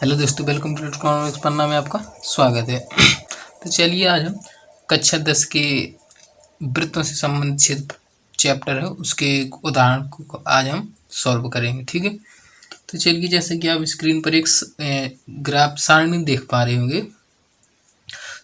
Hello दोस्तों, welcome to electronics पन्ना में आपका स्वागत है। तो चलिए आज हम कक्षा 10 के वृत्तों से संबंधित चैप्टर है उसके उदाहरण को आज हम सॉल्व करेंगे। ठीक है, तो चलिए जैसे कि आप स्क्रीन पर एक ग्राफ सारणी देख पा रहे होंगे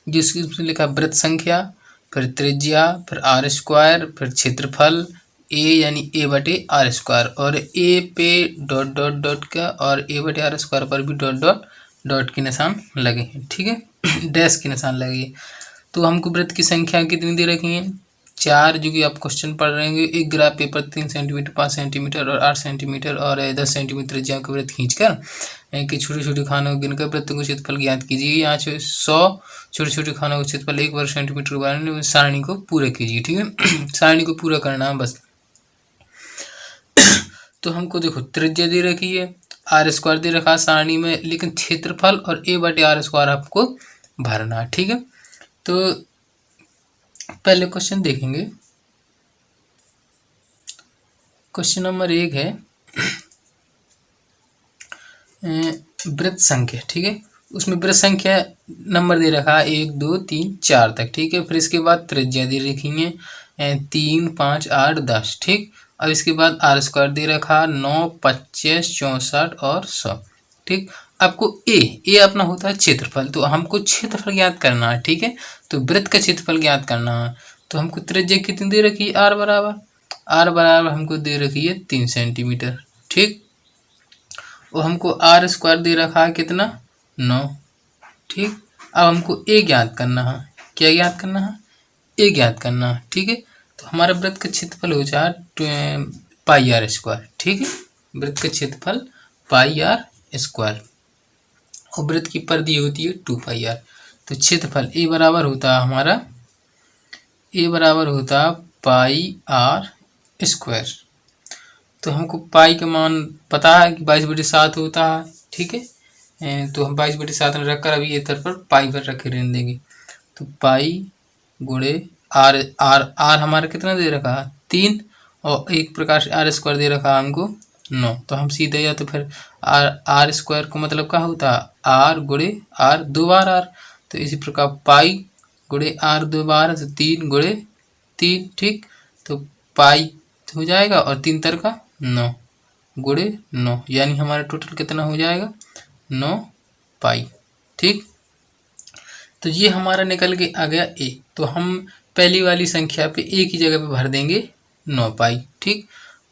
जिसकी उसमें लिखा वृत्त संख्या, फिर त्रिज्या, फिर आर स्क्वायर, फिर क्षेत्रफल ए यानी ए बटे आर स्क्वायर, और ए पे डॉट डॉट डॉट का और ए बटे आर स्क्वायर पर भी डॉट डॉट डॉट के निशान लगे हैं। ठीक है, डैश के निशान लगे हैं। तो हमको वृत्त की संख्या कितनी दे रखी है? 4, जो कि आप क्वेश्चन पढ़ रहे होंगे। एक ग्राफ पेपर 3 सेंटीमीटर, 5 सेंटीमीटर और 8 सेंटीमीटर और 10 सेंटीमीटर त्रिज्या का वृत्त खींचकर कि छोटे छोटे खानों को गिनकर वृत्त को क्षेत्रफल ज्ञात कीजिए। यहाँ 100 छोटे छोटे खानों का क्षेत्रफल 1 वर्ग सेंटीमीटर वाले सारणी को पूरा कीजिए। ठीक है, सारणी को पूरा करना है बस। तो हमको देखो त्रिज्या दे रखी है, आर स्क्वायर दे रखा है सारणी में, लेकिन क्षेत्रफल और ए बटे आर स्क्वायर आपको भरना है। ठीक है, तो पहले क्वेश्चन देखेंगे। क्वेश्चन नंबर 1 है वृत्त संख्या। ठीक है, उसमें वृत्त संख्या नंबर दे रखा है 1 2 3 4 तक। ठीक है, फिर इसके बाद त्रिज्या दे रखी है 3 5 8 10। ठीक, अब इसके बाद आर स्क्वायर दे रखा 9 25 64 और 100। ठीक, आपको ए अपना होता है क्षेत्रफल, तो हमको क्षेत्रफल ज्ञात करना है। ठीक है, तो वृत्त का क्षेत्रफल ज्ञात करना है। तो हमको त्रिज्या कितनी दे रखी है? आर बराबर हमको दे रखी है 3 सेंटीमीटर। ठीक, और हमको आर स्क्वायर दे रखा है कितना? 9। ठीक, अब हमको ए ज्ञात करना है। क्या ज्ञात करना है? ए ज्ञात करना है। ठीक है, तो हमारा वृत्त का क्षेत्रफल हो जाए पाई आर स्क्वायर। ठीक है, वृत्त का क्षेत्रफल पाई आर स्क्वायर और वृत्त की परिधि होती है 2 पाई आर। तो क्षेत्रफल ए बराबर होता पाई आर स्क्वायर। तो हमको पाई का मान पता है कि 22/7 होता है। ठीक है, तो हम 22/7 में रखकर अभी इधर पर पाई पर रखे रहने देंगे। तो पाई गुणे आर हमारा कितना दे रखा है? 3, और एक प्रकार से आर स्क्वायर दे रखा है हमको 9। तो हम सीधे या तो फिर आर स्क्वायर को मतलब क्या होता है? आर गुणे आर 2 बार आर। तो इसी प्रकार पाई गुणे आर 2 बार, तो 3 गुणे 3। ठीक, तो पाई हो जाएगा और 3 तर का 9 गुणे 9, यानी हमारा टोटल कितना हो जाएगा? 9 पाई। ठीक, तो ये हमारा निकल के आ गया ए। तो हम पहली वाली संख्या पे ए की जगह पे भर देंगे 9 पाई। ठीक,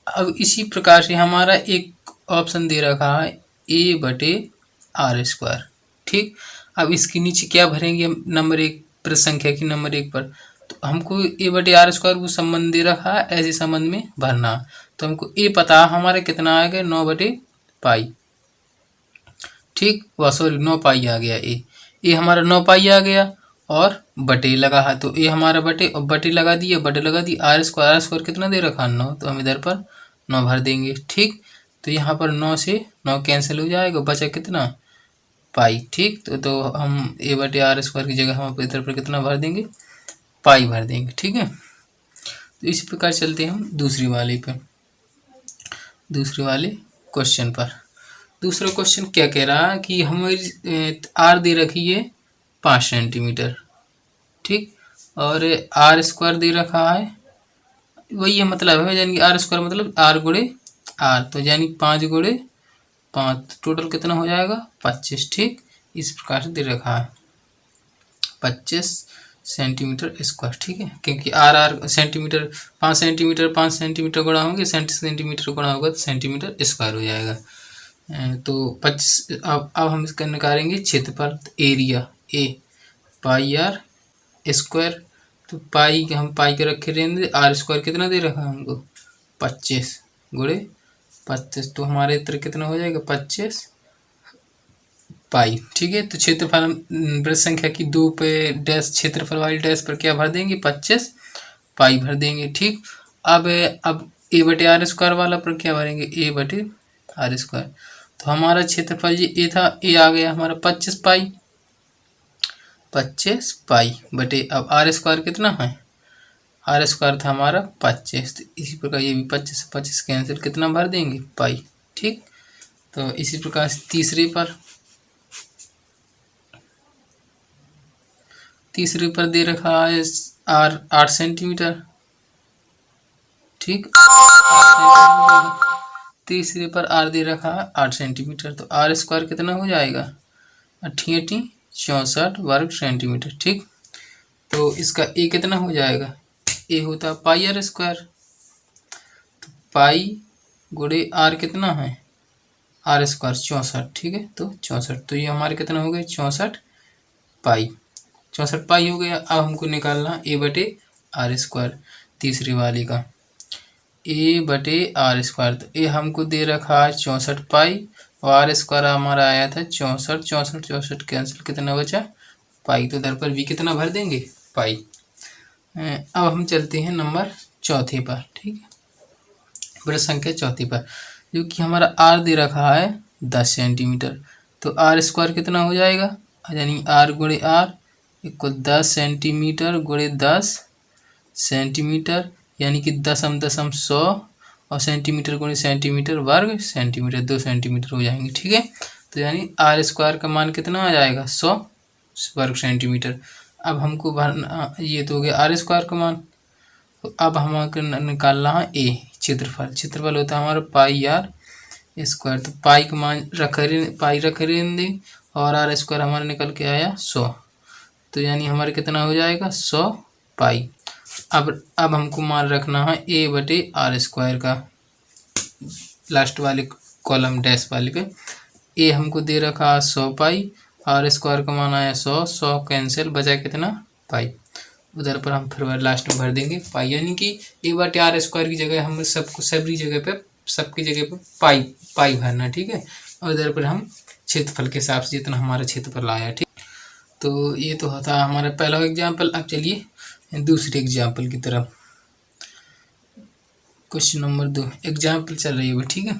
अब इसी प्रकार से हमारा एक ऑप्शन दे रखा है ए बटे आर स्क्वायर। ठीक, अब इसके नीचे क्या भरेंगे हम? नंबर 1 प्रश्न संख्या की नंबर 1 पर तो हमको ए बटे आर स्क्वायर को संबंध दे रखा है, ऐसे संबंध में भरना। तो हमको ए पता हमारा कितना आ गया? 9 बटे पाई। ठीक, वह सॉरी 9 पाई आ गया ए हमारा 9 पाई आ गया और बटे लगा है, तो ए हमारा बटे और बटे लगा दी आर स्क्वायर कितना दे रखा? 9। तो हम इधर पर 9 भर देंगे। ठीक, तो यहाँ पर 9 से 9 कैंसिल हो जाएगा, बचा कितना? पाई। ठीक, तो हम ए बटे आर स्क्वायर की जगह हम इधर पर कितना भर देंगे? पाई भर देंगे। ठीक है, तो इसी प्रकार चलते हैं हम दूसरे वाले क्वेश्चन पर। दूसरा क्वेश्चन क्या कह रहा है कि हमारी आर दे रखी है 5 सेंटीमीटर। ठीक, और आर स्क्वायर दे रखा है, वही है मतलब है, यानी आर स्क्वायर मतलब आर गुणे आर, तो यानी 5 गुणे 5, टोटल कितना हो जाएगा? 25। ठीक, इस प्रकार से दे रखा है 25 सेंटीमीटर स्क्वायर। ठीक है, क्योंकि आर सेंटीमीटर 5 सेंटीमीटर गुणा होंगे, सेंटीमीटर गुणा होगा तो सेंटीमीटर स्क्वायर हो जाएगा। तो 25। अब हम इसका निकालेंगे क्षेत्रफल। Area a pi r square, तो हम पाई के रखे रहेंगे। आर स्क्वायर कितना दे रखा है हमको? 25 गुणे 25, तो हमारे इधर कितना हो जाएगा? 25 पाई। ठीक है, तो क्षेत्रफल वृत्त संख्या की 2 पे डैश क्षेत्रफल वाली डैश पर क्या भर देंगे? 25 पाई भर देंगे। ठीक, अब ए बटे आर स्क्वायर वाला पर क्या भरेंगे? ए बटे आर स्क्वायर। तो हमारा क्षेत्रफल ये ए था, ए आ गया हमारा 25 पाई बटे, अब आर स्क्वायर कितना है? आर स्क्वायर था हमारा 25। तो इसी प्रकार ये भी 25 से 25 कैंसिल, कितना भर देंगे? पाई। ठीक, तो इसी प्रकार तीसरे पर तीसरे पर दे रखा है आर 8 सेंटीमीटर, ठीक। तीसरे पर आर दे रखा है 8 सेंटीमीटर, तो आर स्क्वायर कितना हो जाएगा 88 64 वर्ग सेंटीमीटर, ठीक। तो इसका ए कितना हो जाएगा, ए होता है पाई आर स्क्वायर, तो पाई गुणे आर कितना है आर स्क्वायर 64, ठीक है। तो 64, तो ये हमारे कितना हो गए 64 पाई, 64 पाई हो गया। अब हमको निकालना ए बटे आर स्क्वायर तीसरी वाली का, ए बटे आर स्क्वायर, तो ए हमको दे रखा है 64 पाई और आर स्क्वायर हमारा आया था 64, 64 64 कैंसिल, कितना बचा पाई, तो इधर पर भी कितना भर देंगे पाई। अब हम चलते हैं नंबर चौथे पर, ठीक है, बृहत संख्या चौथे पर, जो कि हमारा आर दे रखा है 10 सेंटीमीटर, तो आर स्क्वायर कितना हो जाएगा, यानी आर गुणे आर इक्वल 10 सेंटीमीटर गुणे 10 सेंटीमीटर, यानी कि 10×10=100 और सेंटीमीटर गुणे सेंटीमीटर वर्ग सेंटीमीटर 2 सेंटीमीटर हो जाएंगे, ठीक है। तो यानी आर स्क्वायर का मान कितना आ जाएगा 100 वर्ग सेंटीमीटर। अब हमको भरना, ये तो हो गया आर स्क्वायर का मान, तो अब हमको निकालना है ए क्षेत्रफल, क्षेत्रफल होता है हमारा पाई आर स्क्वायर, तो पाई का मान पाई रख देंगे और आर स्क्वायर हमारा निकल के आया 100, तो यानी हमारे कितना हो जाएगा 100 पाई। अब हमको मान रखना है ए बटे आर स्क्वायर का, लास्ट वाले कॉलम डैश वाले पे ए हमको दे रखा है 100 पाई, आर स्क्वायर का मान आया 100, 100 कैंसिल, बचा कितना पाई, उधर पर हम फिर लास्ट में भर देंगे पाई, यानी कि ए बटे आर स्क्वायर की जगह हम सबको सबकी जगह पे पाई भरना, ठीक है। और इधर पर हम क्षेत्रफल के हिसाब से जितना हमारा क्षेत्रफल आया, ठीक। तो ये तो होता हमारा पहला एग्जाम्पल। अब चलिए दूसरे एग्जाम्पल की तरफ, क्वेश्चन नंबर 2 एग्जाम्पल चल रही है, ठीक है।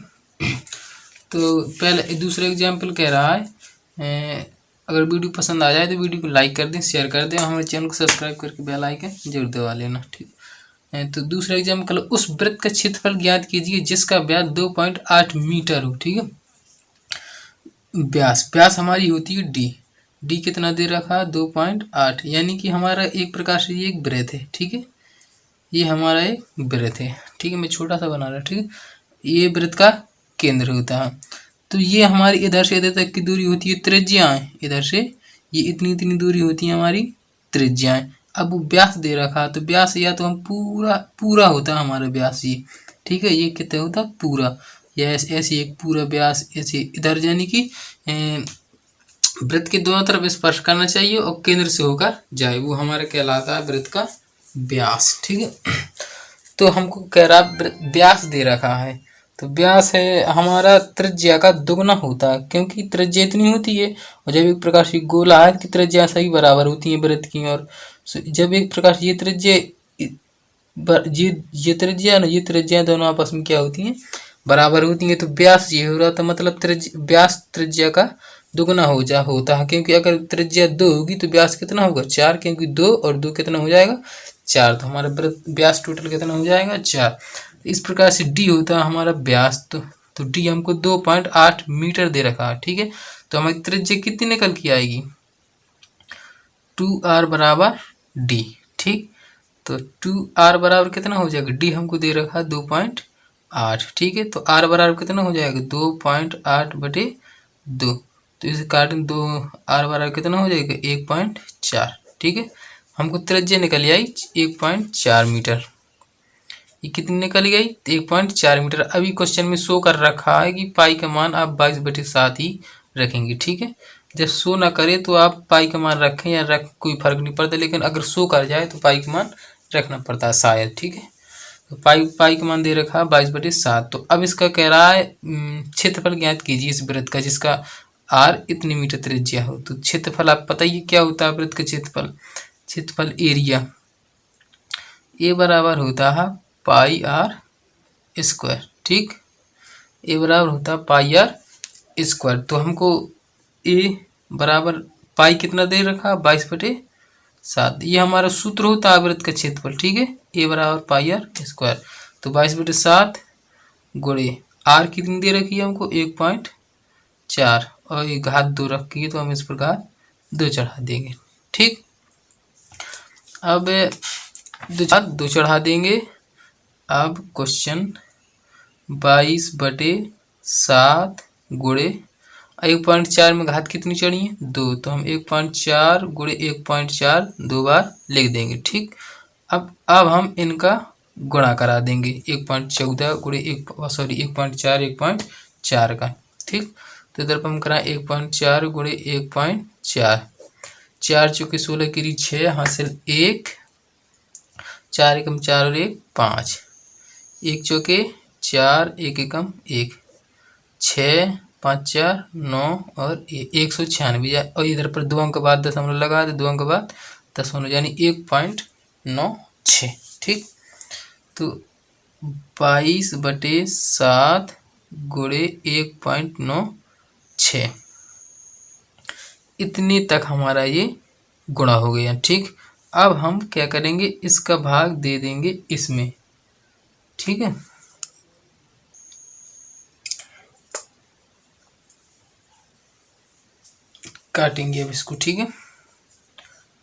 तो पहले दूसरा एग्जाम्पल कह रहा है अगर वीडियो पसंद आ जाए तो वीडियो को लाइक कर दें, शेयर कर दें, हमारे चैनल को सब्सक्राइब करके बेल आइकन जरूर दबा लेना, ठीक है। तो दूसरा एग्जाम्पल, उस वृत्त का क्षेत्रफल ज्ञात कीजिए जिसका व्यास 2.8 मीटर हो, ठीक है। व्यास हमारी होती है डी कितना दे रखा 2.8, यानी कि हमारा एक प्रकार से ये एक वृत्त है, ठीक है, ये हमारा एक वृत्त है, ठीक है। मैं छोटा सा बना रहा, ठीक है, ये वृत्त का केंद्र होता है। तो ये हमारी इधर से इधर तक की दूरी होती है त्रिज्याएं, इधर से ये इतनी इतनी दूरी होती है हमारी त्रिज्याएं। अब वो व्यास दे रखा है, तो व्यास या तो हम पूरा होता है हमारा व्यास ये, ठीक है, ये कितना होता है पूरा, या ऐसे एक पूरा व्यास ऐसे इधर, यानी कि वृत्त के दोनों तरफ स्पर्श करना चाहिए और केंद्र से होकर जाए, वो हमारा कहलाता है वृत्त का व्यास, ठीक है। तो हमको कह रहा व्यास दे रखा है, तो व्यास है हमारा त्रिज्या का दुगना होता है, क्योंकि त्रिज्या इतनी होती है, और जब एक प्रकार से गोला है कि त्रिज्या सही बराबर होती है वृत्त की, और जब एक प्रकार से ये त्रिज्या ना ये त्रिज्या दोनों आपस में क्या होती हैं बराबर होती हैं, तो व्यास ये हो रहा था, मतलब व्यास त्रिज्या का दुगना होता है, क्योंकि अगर त्रिज्या 2 होगी तो व्यास कितना होगा 4, क्योंकि 2 और 2 कितना हो जाएगा 4, तो हमारा व्यास टोटल कितना हो जाएगा 4। इस प्रकार से डी होता है हमारा व्यास, तो डी हमको 2.8 मीटर दे रखा है, ठीक है। तो हमारी त्रिज्या कितनी निकल के आएगी 2r बराबर डी, ठीक। तो 2r बराबर कितना हो जाएगा, डी हमको दे रखा है 2.8, ठीक है। तो r बराबर कितना हो जाएगा 2.8 बटे 2, तो इसे काटें 2, r बराबर कितना हो जाएगा 1.4, ठीक है। हमको त्रिज्या निकल आई 1.4 मीटर, ये कितनी निकल गई 1.4 मीटर। अभी क्वेश्चन में शो कर रखा है कि पाई का मान आप 22/7 ही रखेंगे, ठीक है। जब शो ना करे तो आप पाई का मान रखें या कोई फर्क नहीं पड़ता, लेकिन अगर शो कर जाए तो पाई का मान रखना पड़ता है शायद, ठीक है। तो पाई का मान दे रखा है 22/7। तो अब इसका कह रहा है क्षेत्रफल ज्ञात कीजिए इस वृत्त का जिसका आर इतनी मीटर त्रिज्या हो। तो क्षेत्रफल आप पता ही क्या होता है वृत्त का क्षेत्रफल एरिया, ए बराबर होता है पाई आर स्क्वायर, ठीक, ए बराबर होता है पाई आर स्क्वायर। तो हमको ए बराबर पाई कितना दे रखा 22/7, ये हमारा सूत्र होता है वृत्त का क्षेत्रफल, ठीक है, ए बराबर पाई आर स्क्वायर। तो 22/7 गुणे आर कितनी दे रखी है हमको 1.4, और ये घात 2 रखी है तो हम इस प्रकार 2 चढ़ा देंगे, ठीक। अब दो चढ़ा देंगे। अब क्वेश्चन 22/7 गुणे 1.4 में घात कितनी चढ़ी है 2, तो हम 1.4 गुणे 1.4 दो बार लिख देंगे। ठीक, अब हम इनका गुणा करा देंगे 1.14 गुणे 1.4 का। ठीक, तो इधर पर हम कराएं 1.4 गुणे 1.4, 4 चौके 16 की 6 हासिल 1, 4 एकम 4 और 1 5, 1 चौके 4 1 एकम 1, 6 5 4 9 और 196। और इधर पर 2 अंक बाद दशमलव लगा दे, 2 अंक बाद दशमलव यानी 1.96। ठीक, तो 22/7 गुणे 1.96 इतने तक हमारा ये गुणा हो गया। ठीक, अब हम क्या करेंगे, इसका भाग दे देंगे इसमें। ठीक है, काटेंगे अब इसको। ठीक है,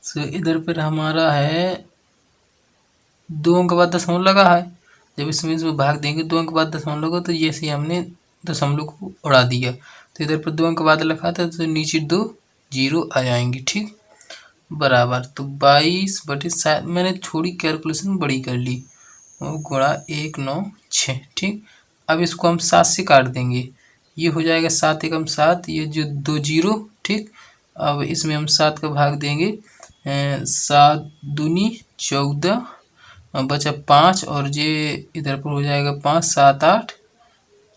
तो इधर पर हमारा है 2 अंक बाद दशमलव लगा है, जब इसमें भाग देंगे 2 अंक बाद दशमलव लगा, तो ये से हमने दशमलव को उड़ा दिया, तो इधर पर 2 अंक बाद लिखा था तो नीचे 2 जीरो आ जाएंगे। ठीक, बराबर, तो 22/7 मैंने थोड़ी कैलकुलेशन बड़ी कर ली, गुणा 196। ठीक, अब इसको हम 7 से काट देंगे, ये हो जाएगा 7 एकम 7, ये जो 2 जीरो। ठीक, अब इसमें हम 7 का भाग देंगे, 7 दूनी 14, बचा 5 और ये इधर पर हो जाएगा 5 7 8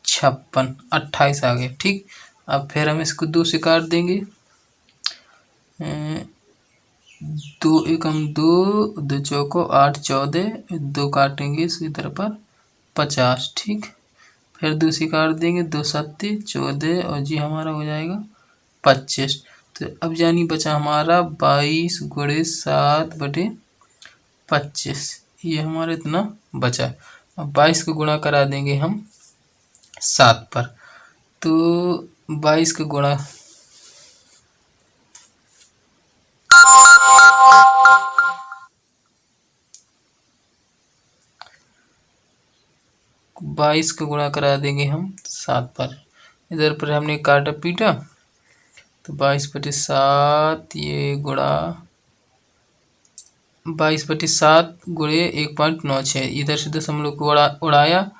56 28 आ गए। ठीक, अब फिर हम इसको 2 से काट देंगे, 2 एकम 2, 2 चौको 8 14, 2 काटेंगे इधर पर 50। ठीक, फिर 2 से काट देंगे, 2 7 14 और जी हमारा हो जाएगा 25। तो अब यानी बचा हमारा 22 गुणे 7/25, ये हमारा इतना बचा। अब 22 को गुणा करा देंगे हम 7 पर, तो 22 का गुणा 22 का गुणा करा देंगे हम 7 पर। इधर पर हमने काटा पीटा, तो 22/7 ये गुणा 22/7 गुणे 1.96, इधर से दशमलव को उड़ाया,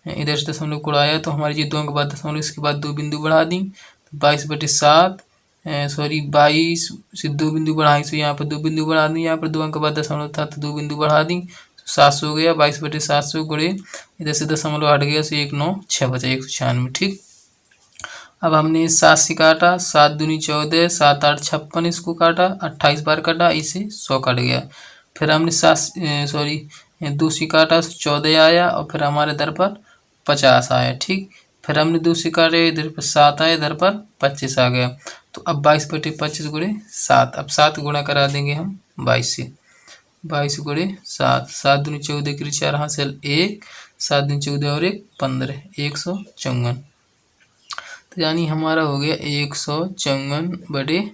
इधर से दशमलव को उड़ाया, तो हमारी ये 2 अंक बाद दशमलव, इसके बाद 2 बिंदु बढ़ा दी, तो 22/7 22 से 2 बिंदु बढ़ाई, तो यहाँ पर 2 बिंदु बढ़ा दी, यहाँ पर 2 अंक बाद दशमलव था तो 2 बिंदु बढ़ा दी, 700 हो गया। 22/700 गुणे इधर से दशमलव हट गया, तो 196 बचा 196। ठीक, अब हमने 7 से काटा, 7 दूनी 14, 7 8 56, इसको काटा 28 बार काटा, इसे 100 कट गया। फिर हमने 2 से काटा, 14 आया और फिर हमारे इधर पर 50 आया। ठीक, फिर हमने 2 से काटे, इधर पर 7 आया, इधर पर 25 आ गया। तो अब 22/25 गुणे 7, अब 7 गुणा करा देंगे हम 22 से, 22 गुणे 7, 7 दूनी 14 की 4 हासिल 1, 7 दूनी 14 और 1 15, 154। तो यानी हमारा हो गया 154/25।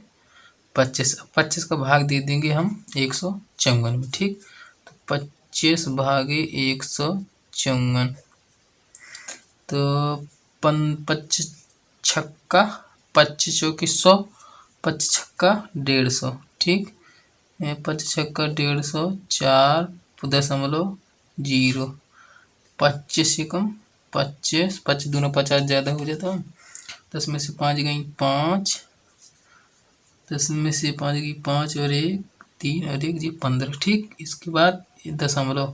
25 का भाग दे देंगे हम 154 में। ठीक, तो 25 भागे 154, तो 25 छक्का 25 चौकी 100, 25 छक्का 150। ठीक, 25 छक्का 150, 4.0, 25 एकम 25, 25 दूना 50 ज़्यादा हो जाता, 10 में से 5 गई 5, 10 में से 5 गई 5 और 1 3 और 1 जी 15। ठीक, इसके बाद दशमलव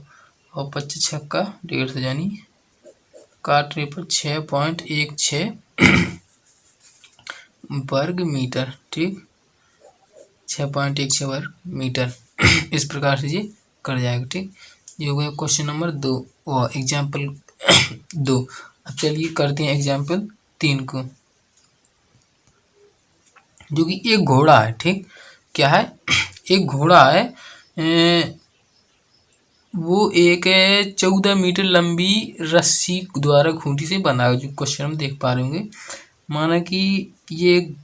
और 25 छक्का 150 यानी काटने पर 6.16 वर्ग मीटर। ठीक, 6.16 वर्ग मीटर इस प्रकार से ये कर जाएगा। ठीक, ये हो गया क्वेश्चन नंबर 2 और एग्जाम्पल 2। अब चलिए करते हैं एग्जाम्पल 3 को, जो कि एक घोड़ा है। ठीक, क्या है, एक घोड़ा है, वो एक 14 मीटर लंबी रस्सी द्वारा खूंटी से बना है, जो क्वेश्चन हम देख पा रहे होंगे। माना कि ये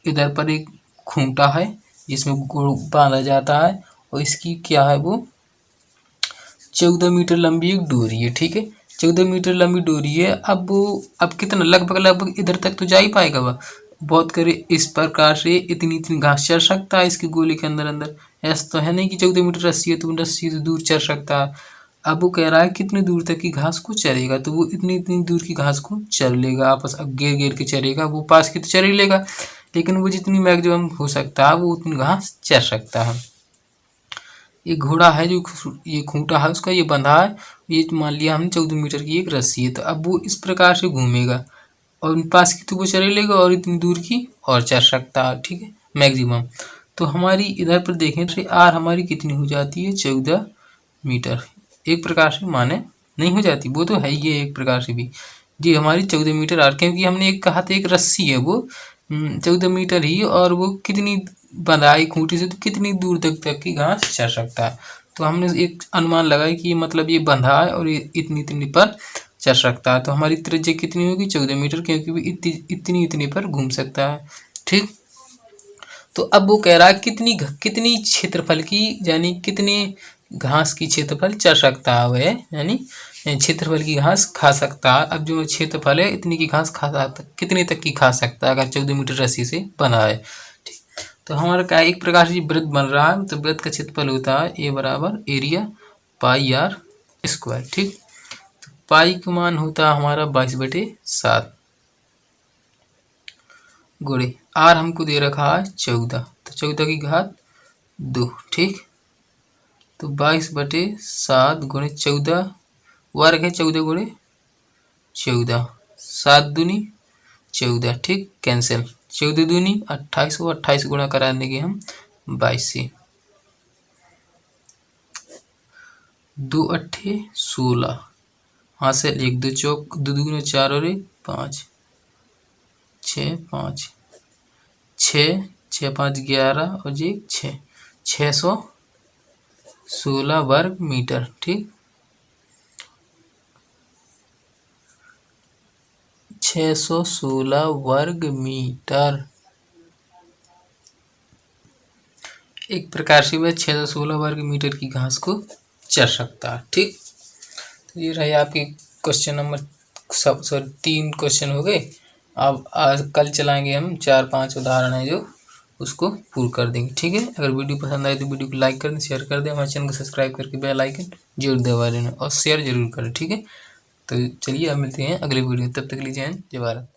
इधर पर एक खूंटा है जिसमें गुड़ बांधा जाता है और इसकी क्या है, वो 14 मीटर लंबी एक डोरी है। ठीक है, 14 मीटर लंबी डोरी है। अब कितना, लगभग इधर तक तो जा ही पाएगा वह। बहुत करे इस प्रकार से इतनी इतनी घास चढ़ सकता है इसकी गोली के अंदर अंदर। ऐसा तो है नहीं कि 14 मीटर रस्सी है तो रस्सी से दूर चढ़ सकता है। अब वो कह रहा है कितनी दूर तक की घास को चरेगा, तो वो इतनी इतनी दूर की घास को चर लेगा, आपस अब घेर घेर के चरेगा। वो पास की तो चर ही लेगा, लेकिन वो जितनी मैक्सिमम हो सकता है वो उतनी घास चर सकता है। ये घोड़ा है जो ये खूंटा है उसका, ये बंधा है। ये मान लिया हमने 14 मीटर की एक रस्सी है, तो अब वो इस प्रकार से घूमेगा और पास की तो वो चर ही लेगा और इतनी दूर की और चर सकता है। ठीक है, मैक्सिमम। तो हमारी इधर पर देखें तो आर हमारी कितनी हो जाती है, 14 मीटर। एक प्रकार से माने नहीं हो जाती, वो तो है ही है एक प्रकार से भी। जी हमारी 14 मीटर आर, क्योंकि हमने एक कहा था एक रस्सी है वो 14 मीटर ही, और वो कितनी बंधाई खूंटी से तो कितनी दूर तक की घास चर सकता है। तो हमने एक अनुमान लगाया कि मतलब ये बंधा है और ये इतनी इतनी पर चल सकता है। तो हमारी त्रिज्या कितनी होगी, 14 मीटर, क्योंकि वो इतनी इतनी पर घूम सकता है। ठीक, तो अब वो कह रहा है कितनी क्षेत्रफल की, यानी कितने घास की क्षेत्रफल चल सकता है वह, यानी क्षेत्रफल की घास खा सकता है। अब जो क्षेत्रफल है इतनी की घास खा सकता, कितने तक की खा सकता है अगर 14 मीटर रस्सी से बना है। ठीक, तो हमारा क्या एक प्रकार से वृत्त बन रहा है, तो वृत्त का क्षेत्रफल होता है ए बराबर एरिया पाई आर स्क्वायर। ठीक, तो पाई का मान होता है हमारा 22/7 गुणे आर हमको दे रखा है 14, तो 14 की घात 2। ठीक, तो 22/7 गुणे 14 वर्ग है, 14 गुणे 14, 7 दूनी 14। ठीक, कैंसिल, 14 दूनी 28 को 28 गुणा करा देंगे हम 22 से, 2 अट्ठे 16, हाँ से 1 2 चौक 2 दूनी 4 और 5, 6 5 6 6 5 11 और जी 6, 616 वर्ग मीटर। ठीक, 616 वर्ग मीटर। एक प्रकार से वह 616 वर्ग मीटर की घास को चर सकता है। ठीक, तो ये रहे आपके क्वेश्चन नंबर 3 क्वेश्चन हो गए। अब आज कल चलाएंगे हम 4-5 उदाहरण है जो उसको पूर्ण कर देंगे। ठीक है, अगर वीडियो पसंद आए तो वीडियो को लाइक कर दें, शेयर कर दें, हमारे चैनल को सब्सक्राइब करके बेल आइकन जरूर दबा लेना और शेयर जरूर करें। ठीक है, तो चलिए अब मिलते हैं अगले वीडियो, तब तक लीजिए जय भारत।